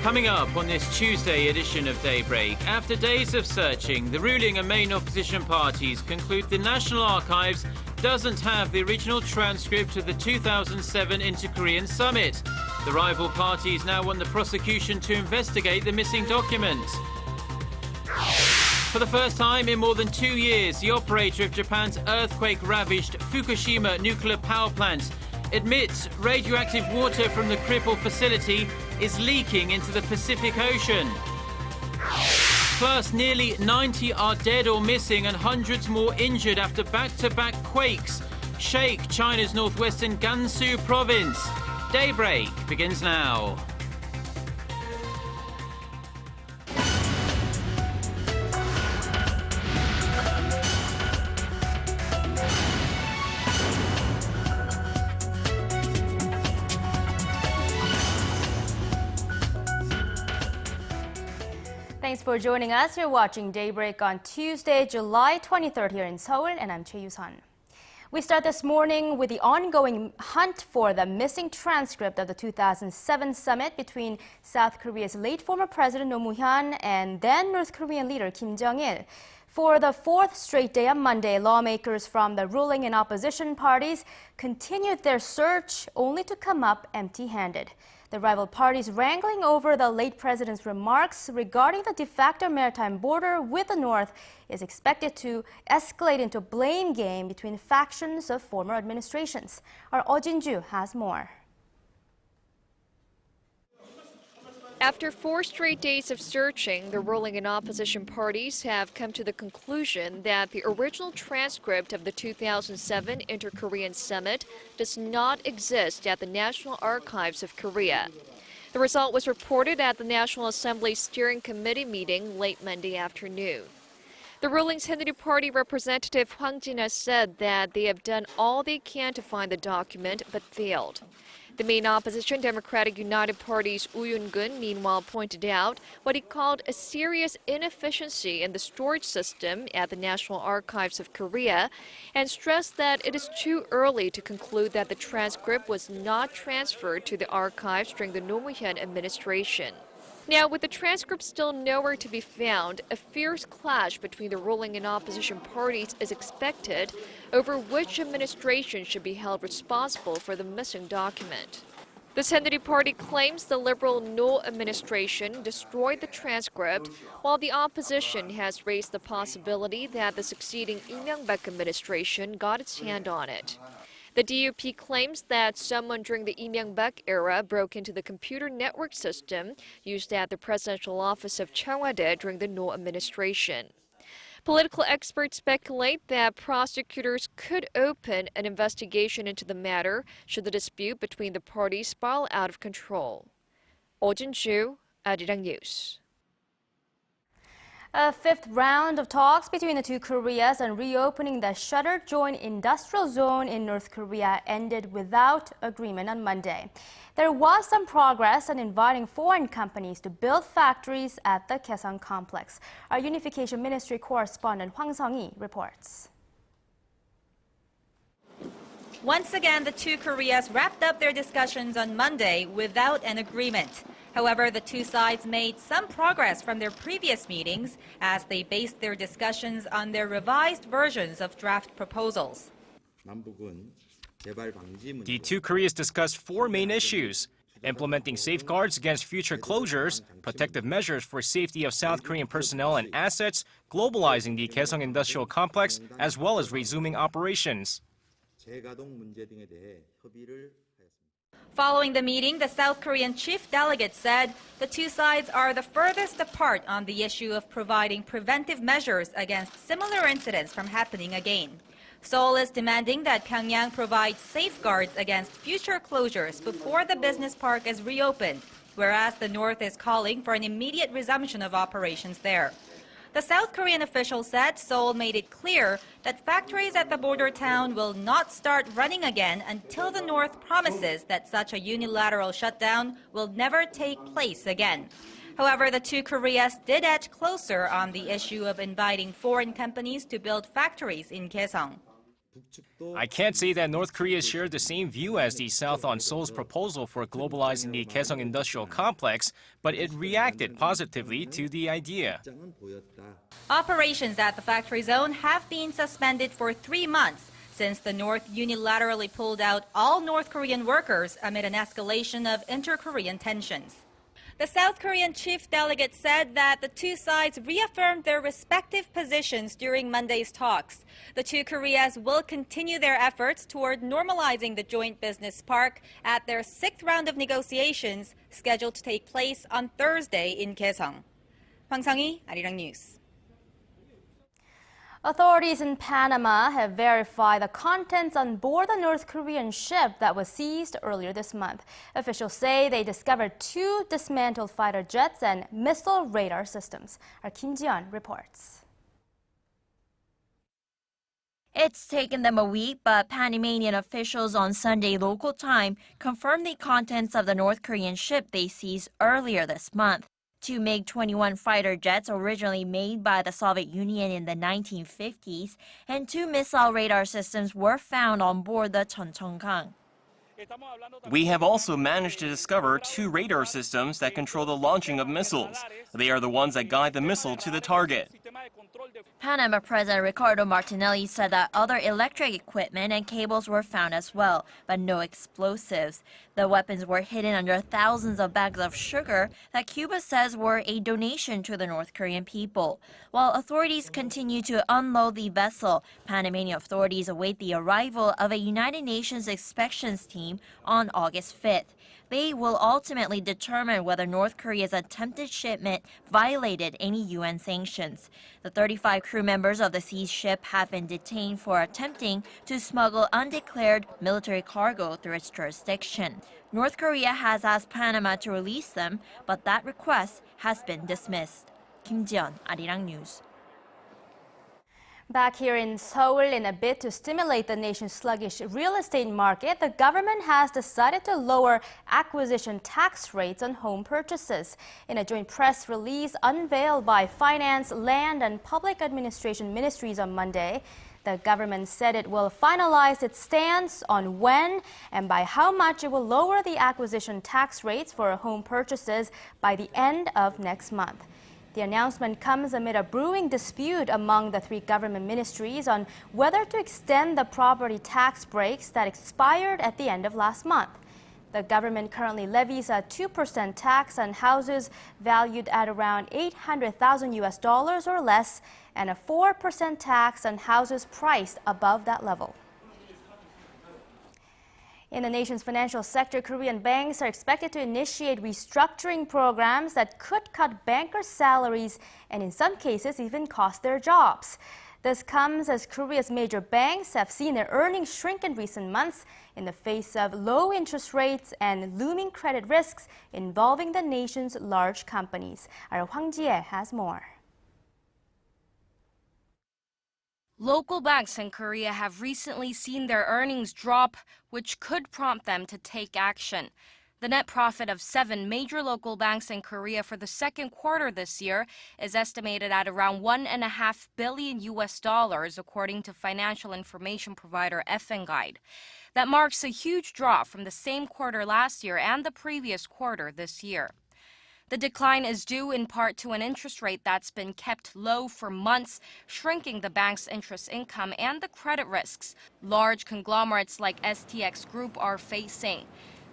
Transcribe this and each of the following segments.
Coming up on this Tuesday edition of Daybreak, after days of searching, the ruling and main opposition parties conclude the National Archives doesn't have the original transcript of the 2007 Inter-Korean Summit. The rival parties now want the prosecution to investigate the missing documents. For the first time in more than 2 years, the operator of Japan's earthquake-ravaged Fukushima nuclear power plant admits radioactive water from the crippled facility is leaking into the Pacific Ocean. Plus, nearly 90 are dead or missing and hundreds more injured after back-to-back quakes shake China's northwestern Gansu province. Daybreak begins now. Thanks for joining us. You're watching Daybreak on Tuesday, July 23rd here in Seoul, and I'm Choi Yu-sun. We start this morning with the ongoing hunt for the missing transcript of the 2007 summit between South Korea's late former President Roh Moo-hyun and then North Korean leader Kim Jong-il. For the fourth straight day on Monday, lawmakers from the ruling and opposition parties continued their search only to come up empty-handed. The rival parties wrangling over the late president's remarks regarding the de facto maritime border with the North is expected to escalate into a blame game between factions of former administrations. Our Oh Jin-ju has more. After 4 straight days of searching, the ruling and opposition parties have come to the conclusion that the original transcript of the 2007 Inter-Korean Summit does not exist at the National Archives of Korea. The result was reported at the National Assembly Steering Committee meeting late Monday afternoon. The ruling Saenuri Party representative Hwang Jin-ah said that they have done all they can to find the document but failed. The main opposition Democratic United Party's Woo Yoon-gun meanwhile pointed out what he called a serious inefficiency in the storage system at the National Archives of Korea and stressed that it is too early to conclude that the transcript was not transferred to the archives during the Roh Moo-hyun administration. Now, with the transcript still nowhere to be found, a fierce clash between the ruling and opposition parties is expected over which administration should be held responsible for the missing document. The Saenuri Party claims the liberal Noh administration destroyed the transcript, while the opposition has raised the possibility that the succeeding Lee Myung-bak administration got its hand on it. The DUP claims that someone during the Lee Myung-bak era broke into the computer network system used at the presidential office of Cheongwade during the Noh administration. Political experts speculate that prosecutors could open an investigation into the matter should the dispute between the parties spiral out of control. Oh Jin-ju, Arirang News. A fifth round of talks between the two Koreas on reopening the shuttered joint industrial zone in North Korea ended without agreement on Monday. There was some progress on inviting foreign companies to build factories at the Kaesong complex. Our Unification Ministry correspondent Hwang Sung-hee reports. Once again, the two Koreas wrapped up their discussions on Monday without an agreement. However, the two sides made some progress from their previous meetings as they based their discussions on their revised versions of draft proposals. The two Koreas discussed 4 main issues: implementing safeguards against future closures, protective measures for safety of South Korean personnel and assets, globalizing the Kaesong industrial complex, as well as resuming operations. Following the meeting, the South Korean chief delegate said the two sides are the furthest apart on the issue of providing preventive measures against similar incidents from happening again. Seoul is demanding that Pyongyang provide safeguards against future closures before the business park is reopened, whereas the North is calling for an immediate resumption of operations there. The South Korean official said Seoul made it clear that factories at the border town will not start running again until the North promises that such a unilateral shutdown will never take place again. However, the two Koreas did edge closer on the issue of inviting foreign companies to build factories in Kaesong. I can't say that North Korea shared the same view as the South on Seoul's proposal for globalizing the Kaesong Industrial Complex, but it reacted positively to the idea. Operations at the factory zone have been suspended for 3 months since the North unilaterally pulled out all North Korean workers amid an escalation of inter-Korean tensions. The South Korean chief delegate said that the two sides reaffirmed their respective positions during Monday's talks. The two Koreas will continue their efforts toward normalizing the joint business park at their 6th round of negotiations scheduled to take place on Thursday in Kaesong. Hwang Sang-hee, Arirang News. Authorities in Panama have verified the contents on board the North Korean ship that was seized earlier this month. Officials say they discovered 2 dismantled fighter jets and missile radar systems. Our Kim Ji-yeon reports. It's taken them a week, but Panamanian officials on Sunday local time confirmed the contents of the North Korean ship they seized earlier this month. 2 MiG-21 fighter jets originally made by the Soviet Union in the 1950s, and 2 missile radar systems were found on board the Cheoncheongang. We have also managed to discover 2 radar systems that control the launching of missiles. They are the ones that guide the missile to the target. Panama President Ricardo Martinelli said that other electric equipment and cables were found as well, but no explosives. The weapons were hidden under thousands of bags of sugar that Cuba says were a donation to the North Korean people. While authorities continue to unload the vessel, Panamanian authorities await the arrival of a United Nations inspections team on August 5th. They will ultimately determine whether North Korea's attempted shipment violated any UN sanctions. The 35 crew members of the seized ship have been detained for attempting to smuggle undeclared military cargo through its jurisdiction. North Korea has asked Panama to release them, but that request has been dismissed. Kim Ji-yeon, Arirang News. Back here in Seoul, in a bid to stimulate the nation's sluggish real estate market, the government has decided to lower acquisition tax rates on home purchases. In a joint press release unveiled by Finance, Land and Public Administration Ministries on Monday, the government said it will finalize its stance on when and by how much it will lower the acquisition tax rates for home purchases by the end of next month. The announcement comes amid a brewing dispute among the 3 government ministries on whether to extend the property tax breaks that expired at the end of last month. The government currently levies a 2% tax on houses valued at around $800,000 or less, and a 4% tax on houses priced above that level. In the nation's financial sector, Korean banks are expected to initiate restructuring programs that could cut bankers' salaries and in some cases even cost their jobs. This comes as Korea's major banks have seen their earnings shrink in recent months in the face of low interest rates and looming credit risks involving the nation's large companies. Our Hwang Ji-ye has more. Local banks in Korea have recently seen their earnings drop, which could prompt them to take action. The net profit of 7 major local banks in Korea for the second quarter this year is estimated at around $1.5 billion, according to financial information provider Guide. That marks a huge drop from the same quarter last year and the previous quarter this year. The decline is due in part to an interest rate that's been kept low for months, shrinking the bank's interest income and the credit risks large conglomerates like STX Group are facing.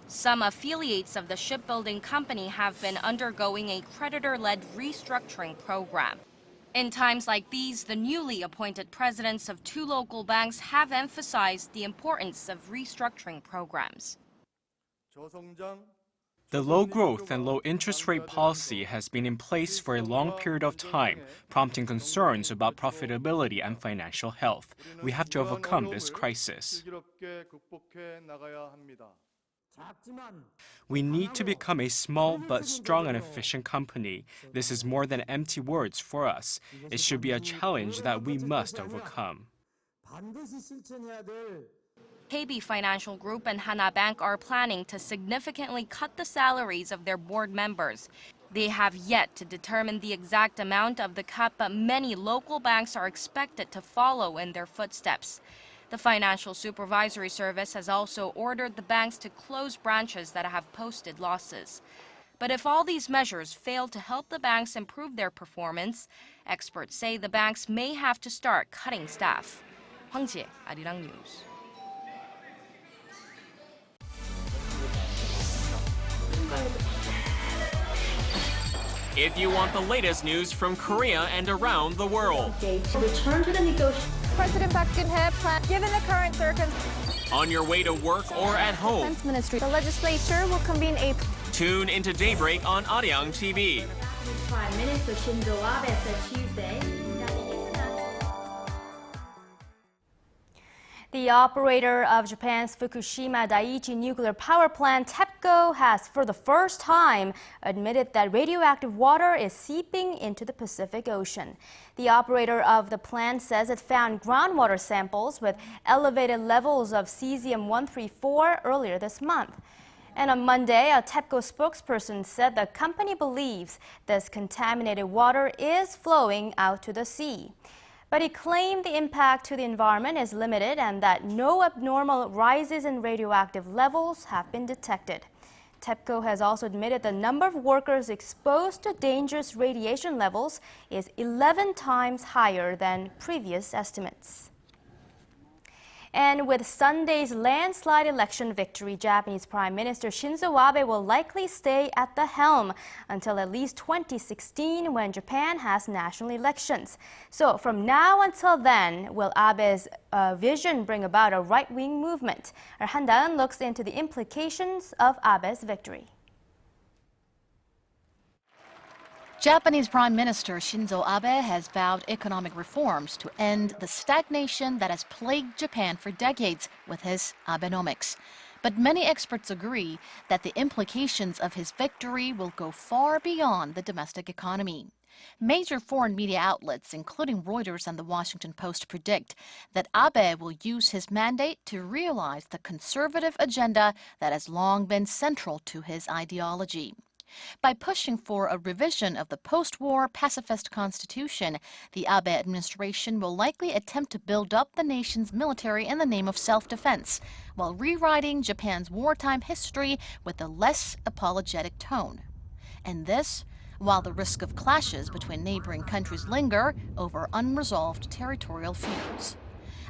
Some affiliates of the shipbuilding company have been undergoing a creditor-led restructuring program. In times like these, the newly appointed presidents of 2 local banks have emphasized the importance of restructuring programs. The low growth and low interest rate policy has been in place for a long period of time, prompting concerns about profitability and financial health. We have to overcome this crisis. We need to become a small but strong and efficient company. This is more than empty words for us. It should be a challenge that we must overcome. KB Financial Group and Hana Bank are planning to significantly cut the salaries of their board members. They have yet to determine the exact amount of the cut, but many local banks are expected to follow in their footsteps. The Financial Supervisory Service has also ordered the banks to close branches that have posted losses. But if all these measures fail to help the banks improve their performance, experts say the banks may have to start cutting staff. Hwang Jie, Arirang News. If you want the latest news from Korea and around the world, Return to the negotiation. President Park Geun-hye plans, given the current circumstances. on your way to work or at home, Defense Ministry. The legislature will convene a tune into Daybreak on Arirang TV. Prime Minister Shinzo Abe said Tuesday that the operator of Japan's Fukushima Daiichi nuclear power plant, TEPCO, has for the first time admitted that radioactive water is seeping into the Pacific Ocean. The operator of the plant says it found groundwater samples with elevated levels of cesium-134 earlier this month. And on Monday, a TEPCO spokesperson said the company believes this contaminated water is flowing out to the sea. But he claimed the impact to the environment is limited and that no abnormal rises in radioactive levels have been detected. TEPCO has also admitted the number of workers exposed to dangerous radiation levels is 11 times higher than previous estimates. And with Sunday's landslide election victory, Japanese Prime Minister Shinzo Abe will likely stay at the helm until at least 2016, when Japan has national elections. So from now until then, will Abe's vision bring about a right-wing movement? Our Han Da-eun looks into the implications of Abe's victory. Japanese Prime Minister Shinzo Abe has vowed economic reforms to end the stagnation that has plagued Japan for decades with his Abenomics. But many experts agree that the implications of his victory will go far beyond the domestic economy. Major foreign media outlets, including Reuters and the Washington Post, predict that Abe will use his mandate to realize the conservative agenda that has long been central to his ideology. By pushing for a revision of the post-war pacifist constitution, the Abe administration will likely attempt to build up the nation's military in the name of self-defense, while rewriting Japan's wartime history with a less apologetic tone. And this, while the risk of clashes between neighboring countries linger over unresolved territorial feuds.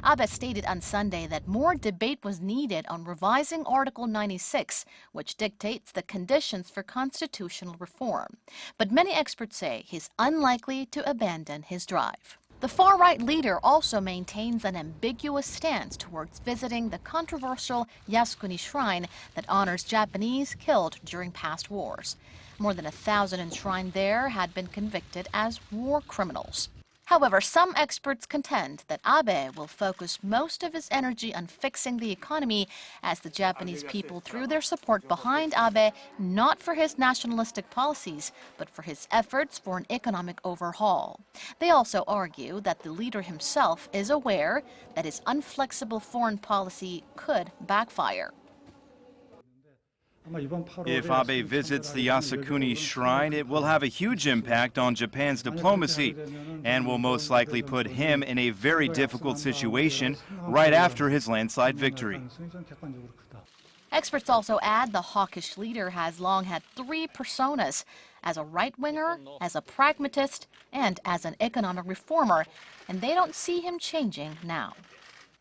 Abe stated on Sunday that more debate was needed on revising Article 96, which dictates the conditions for constitutional reform. But many experts say he's unlikely to abandon his drive. The far-right leader also maintains an ambiguous stance towards visiting the controversial Yasukuni shrine that honors Japanese killed during past wars. More than 1,000 enshrined there had been convicted as war criminals. However, some experts contend that Abe will focus most of his energy on fixing the economy as the Japanese people threw their support behind Abe not for his nationalistic policies, but for his efforts for an economic overhaul. They also argue that the leader himself is aware that his inflexible foreign policy could backfire. If Abe visits the Yasukuni shrine, it will have a huge impact on Japan's diplomacy and will most likely put him in a very difficult situation right after his landslide victory. Experts also add the hawkish leader has long had three personas: as a right-winger, as a pragmatist, and as an economic reformer, and they don't see him changing now.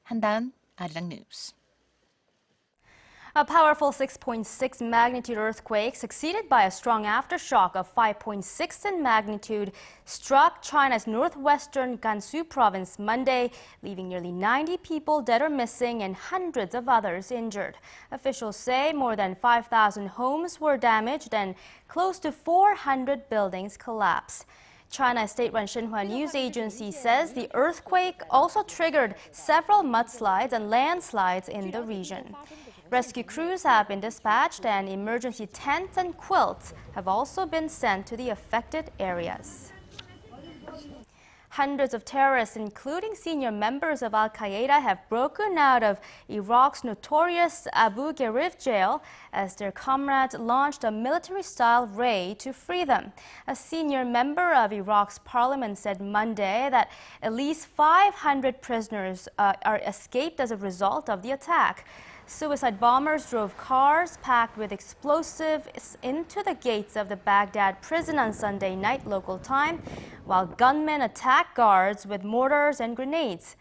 Han Da-eun, Arirang News. A powerful 6.6 magnitude earthquake, succeeded by a strong aftershock of 5.6 in magnitude, struck China's northwestern Gansu province Monday, leaving nearly 90 people dead or missing and hundreds of others injured. Officials say more than 5,000 homes were damaged and close to 400 buildings collapsed. China's state-run Xinhua news agency says the earthquake also triggered several mudslides and landslides in the region. Rescue crews have been dispatched and emergency tents and quilts have also been sent to the affected areas. Hundreds of terrorists, including senior members of al-Qaeda, have broken out of Iraq's notorious Abu Ghraib jail as their comrades launched a military-style raid to free them. A senior member of Iraq's parliament said Monday that at least 500 prisoners are escaped as a result of the attack. Suicide bombers drove cars packed with explosives into the gates of the Baghdad prison on Sunday night local time, while gunmen attacked guards with mortars and grenades.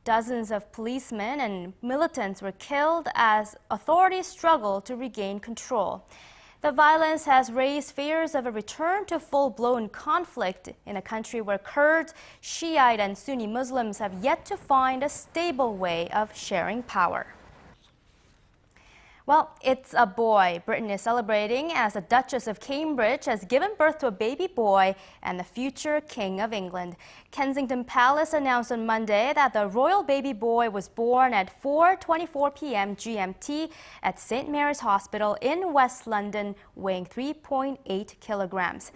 Dozens of policemen and militants were killed as authorities struggled to regain control. The violence has raised fears of a return to full-blown conflict in a country where Kurds, Shiite and Sunni Muslims have yet to find a stable way of sharing power. Well, it's a boy. Britain is celebrating as the Duchess of Cambridge has given birth to a baby boy and the future King of England. Kensington Palace announced on Monday that the royal baby boy was born at 4:24 p.m. GMT at St. Mary's Hospital in West London, weighing 3.8 kilograms.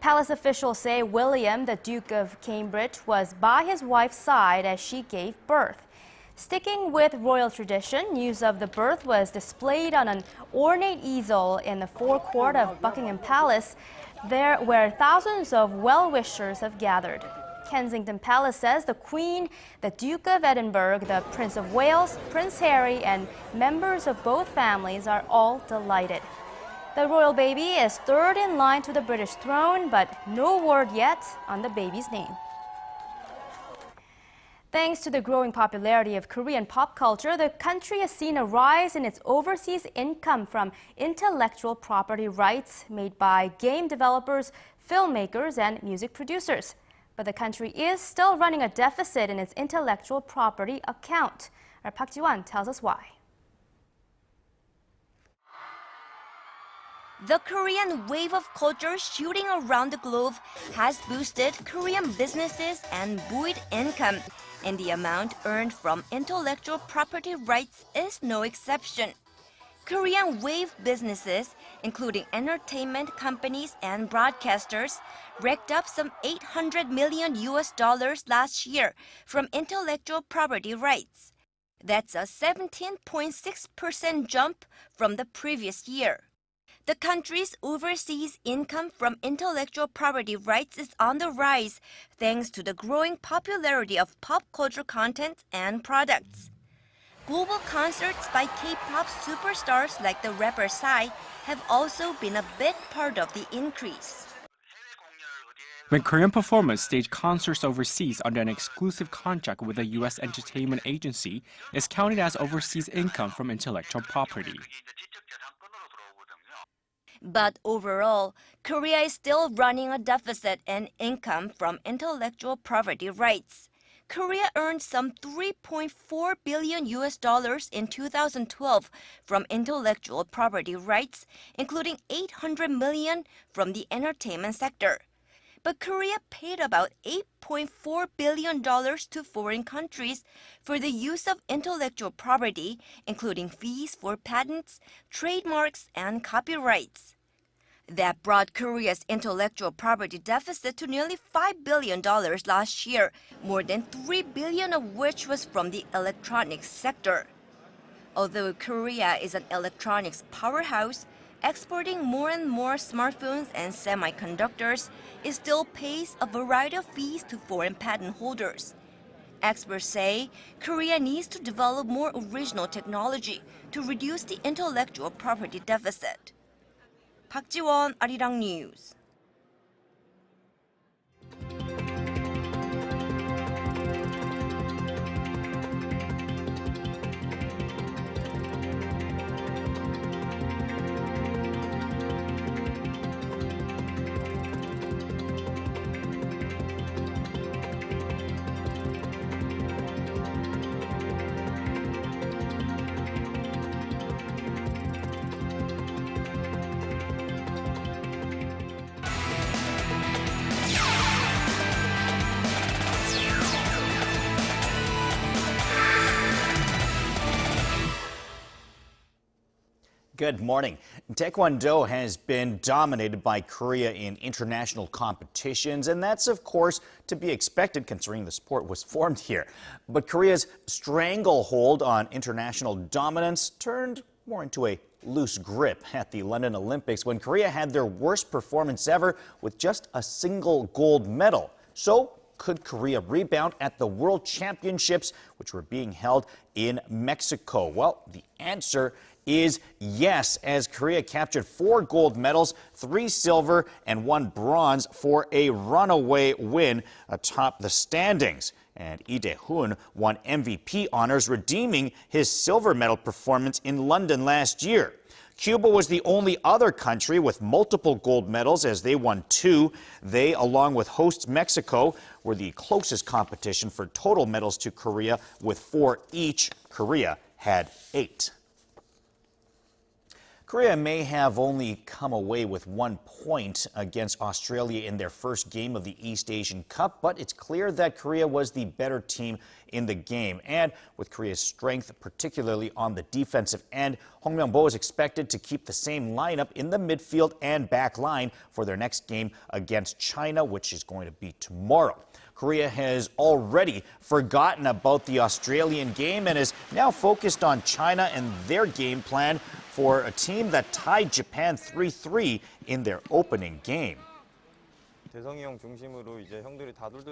Palace officials say William, the Duke of Cambridge, was by his wife's side as she gave birth. Sticking with royal tradition, news of the birth was displayed on an ornate easel in the forecourt of Buckingham Palace, where thousands of well-wishers have gathered. Kensington Palace says the Queen, the Duke of Edinburgh, the Prince of Wales, Prince Harry, and members of both families are all delighted. The royal baby is third in line to the British throne, but no word yet on the baby's name. Thanks to the growing popularity of Korean pop culture, the country has seen a rise in its overseas income from intellectual property rights made by game developers, filmmakers, and music producers. But the country is still running a deficit in its intellectual property account. Our Park Ji-won tells us why. The Korean wave of culture shooting around the globe has boosted Korean businesses and buoyed income, and the amount earned from intellectual property rights is no exception. Korean wave businesses, including entertainment companies and broadcasters, raked up some $800 million last year from intellectual property rights. That's a 17.6% jump from the previous year. The country's overseas income from intellectual property rights is on the rise thanks to the growing popularity of pop culture content and products. Global concerts by K-pop superstars like the rapper Psy have also been a big part of the increase. When Korean performers stage concerts overseas under an exclusive contract with a U.S. entertainment agency, it's counted as overseas income from intellectual property. But overall, Korea is still running a deficit in income from intellectual property rights. Korea earned some $3.4 billion in 2012 from intellectual property rights, including $800 million from the entertainment sector. But Korea paid about $8.4 billion to foreign countries for the use of intellectual property, including fees for patents, trademarks, and copyrights. That brought Korea's intellectual property deficit to nearly $5 billion last year, more than $3 billion of which was from the electronics sector. Although Korea is an electronics powerhouse, exporting more and more smartphones and semiconductors, it still pays a variety of fees to foreign patent holders. Experts say Korea needs to develop more original technology to reduce the intellectual property deficit. Park Ji-won, Arirang News. Good morning. Taekwondo has been dominated by Korea in international competitions, and that's, of course, to be expected considering the sport was formed here. But Korea's stranglehold on international dominance turned more into a loose grip at the London Olympics when Korea had their worst performance ever with just a single gold medal. So, could Korea rebound at the World Championships, which were being held in Mexico? Well, the answer is yes, as Korea captured 4 gold medals, 3 silver, and 1 bronze for a runaway win atop the standings. And Lee Dae-hoon won MVP honors, redeeming his silver medal performance in London last year. Cuba was the only other country with multiple gold medals as they won 2. They, along with hosts Mexico, were the closest competition for total medals to Korea with 4 each. Korea had 8. Korea may have only come away with 1 point against Australia in their first game of the East Asian Cup, but it's clear that Korea was the better team in the game. And with Korea's strength, particularly on the defensive end, Hong Myung-bo is expected to keep the same lineup in the midfield and back line for their next game against China, which is going to be tomorrow. Korea has already forgotten about the Australian game and is now focused on China and their game plan for a team that tied Japan 3-3 in their opening game.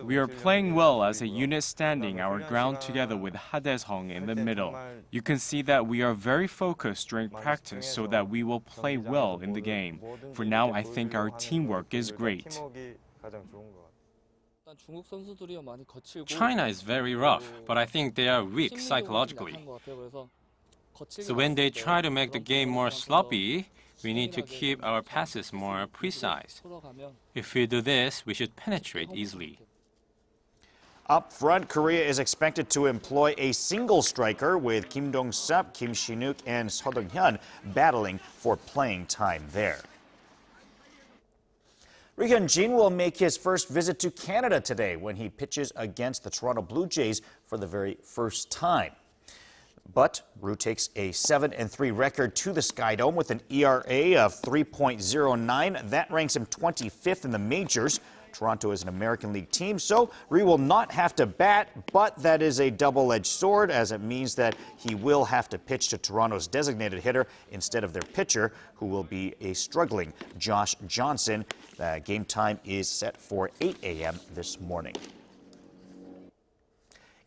We are playing well as a unit, standing our ground together with Ha-dae-sung in the middle. You can see that we are very focused during practice so that we will play well in the game. For now, I think our teamwork is great. China is very rough, but I think they are weak psychologically. So when they try to make the game more sloppy, we need to keep our passes more precise. If we do this, we should penetrate easily. Up front, Korea is expected to employ a single striker with Kim Dong-sup, Kim Shin-wook, and Seo Dong-hyun battling for playing time there. Ri Hyun-jin will make his first visit to Canada today when he pitches against the Toronto Blue Jays for the very first time. But Ryu takes a 7-3 record to the Sky Dome with an ERA of 3.09. That ranks him 25th in the majors. Toronto is an American League team, so Ryu will not have to bat, but that is a double-edged sword, as it means that he will have to pitch to Toronto's designated hitter instead of their pitcher, who will be a struggling Josh Johnson. Game time is set for 8 a.m. this morning.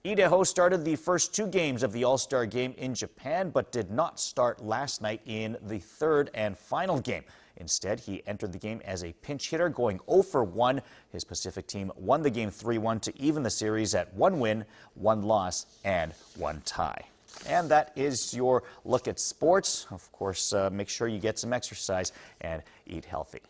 Lee Dae-ho started the first 2 games of the All-Star game in Japan, but did not start last night in the third and final game. Instead, he entered the game as a pinch hitter, going 0 for 1. His Pacific team won the game 3-1 to even the series at 1 win, 1 loss, and 1 tie. And that is your look at sports. Of course, make sure you get some exercise and eat healthy.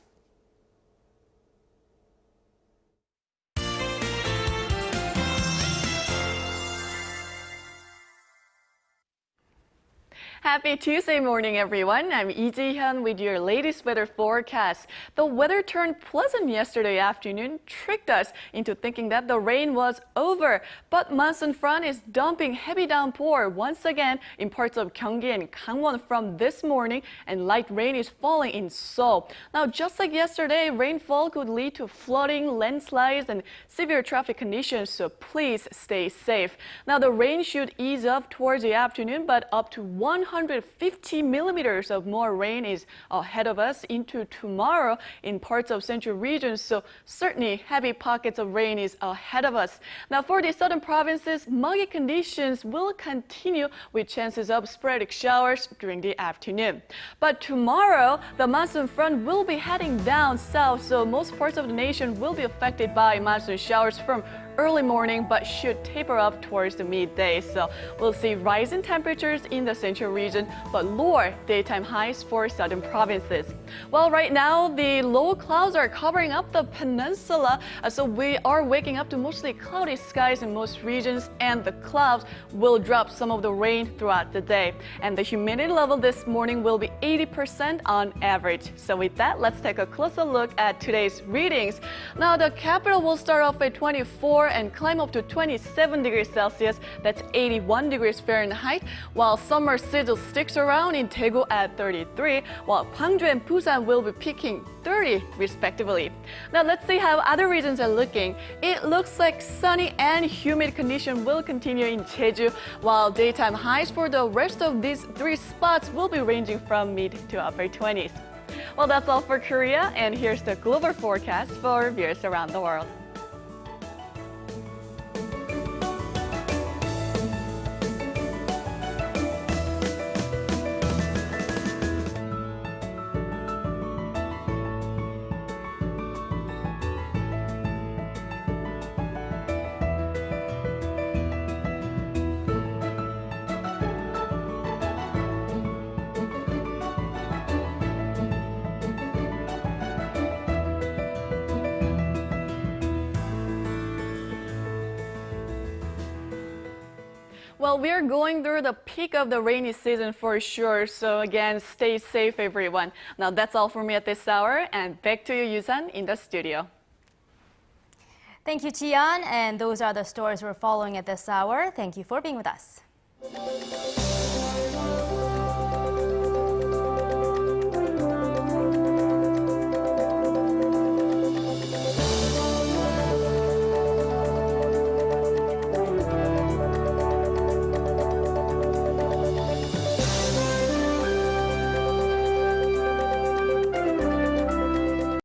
Happy Tuesday morning, everyone. I'm Lee Ji-hyun with your latest weather forecast. The weather turned pleasant yesterday afternoon, tricked us into thinking that the rain was over. But monsoon front is dumping heavy downpour once again in parts of Gyeonggi and Gangwon from this morning, and light rain is falling in Seoul. Now, just like yesterday, rainfall could lead to flooding, landslides, and severe traffic conditions, so please stay safe. Now, the rain should ease up towards the afternoon, but up to 150 millimeters of more rain is ahead of us into tomorrow in parts of central regions, so certainly heavy pockets of rain is ahead of us. Now, for the southern provinces, muggy conditions will continue with chances of sporadic showers during the afternoon. But tomorrow, the monsoon front will be heading down south, so most parts of the nation will be affected by monsoon showers from early morning, but should taper off towards the midday. So we'll see rising temperatures in the central region, but lower daytime highs for southern provinces. Well, right now, the low clouds are covering up the peninsula, so we are waking up to mostly cloudy skies in most regions, and the clouds will drop some of the rain throughout the day. And the humidity level this morning will be 80% on average. So with that, let's take a closer look at today's readings. Now, the capital will start off at 24, soar and climb up to 27 degrees Celsius, that's 81 degrees Fahrenheit, while summer sizzle sticks around in Daegu at 33, while Gwangju and Busan will be peaking 30 respectively. Now let's see how other regions are looking. It looks like sunny and humid condition will continue in Jeju, while daytime highs for the rest of these three spots will be ranging from mid to upper 20s. Well, that's all for Korea, and here's the global forecast for viewers around the world. Well, we're going through the peak of the rainy season for sure, so again, stay safe everyone. Now that's all for me at this hour, and back to you, Yusan, in the studio. Thank you, Jian, and those are the stories we're following at this hour. Thank you for being with us.